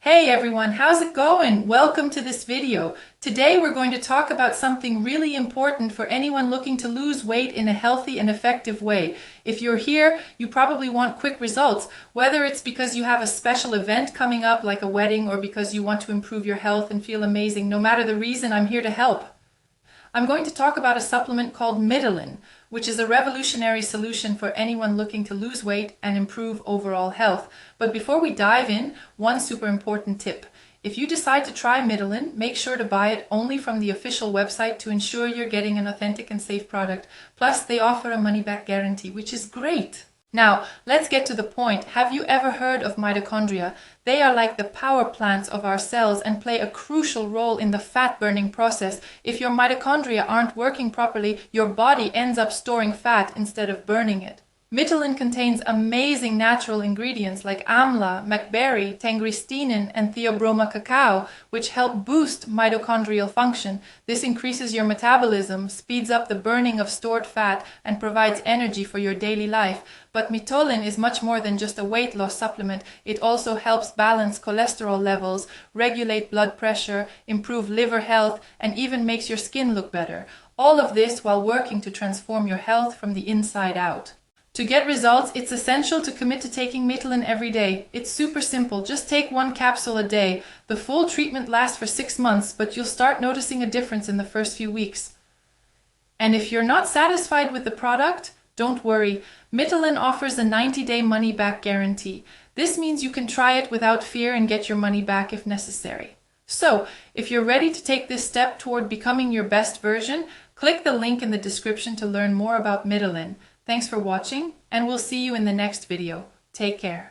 Hey everyone, how's it going? Welcome to this video. Today we're going to talk about something really important for anyone looking to lose weight in a healthy and effective way. If you're here, you probably want quick results, whether it's because you have a special event coming up like a wedding or because you want to improve your health and feel amazing. No matter the reason, I'm here to help. I'm going to talk about a supplement called Mitolyn, which is a revolutionary solution for anyone looking to lose weight and improve overall health. But before we dive in, one super important tip. If you decide to try Mitolyn, make sure to buy it only from the official website to ensure you're getting an authentic and safe product. Plus, they offer a money-back guarantee, which is great. Now, let's get to the point. Have you ever heard of mitochondria? They are like the power plants of our cells and play a crucial role in the fat-burning process. If your mitochondria aren't working properly, your body ends up storing fat instead of burning it. Mitolyn contains amazing natural ingredients like Amla, Maqui Berry, tangristinine, and theobroma cacao, which help boost mitochondrial function. This increases your metabolism, speeds up the burning of stored fat, and provides energy for your daily life. But Mitolyn is much more than just a weight loss supplement. It also helps balance cholesterol levels, regulate blood pressure, improve liver health, and even makes your skin look better. All of this while working to transform your health from the inside out. To get results, it's essential to commit to taking Mitolyn every day. It's super simple. Just take one capsule a day. The full treatment lasts for 6 months, but you'll start noticing a difference in the first few weeks. And if you're not satisfied with the product, don't worry. Mitolyn offers a 90-day money-back guarantee. This means you can try it without fear and get your money back if necessary. So, if you're ready to take this step toward becoming your best version, click the link in the description to learn more about Mitolyn. Thanks for watching, and we'll see you in the next video. Take care.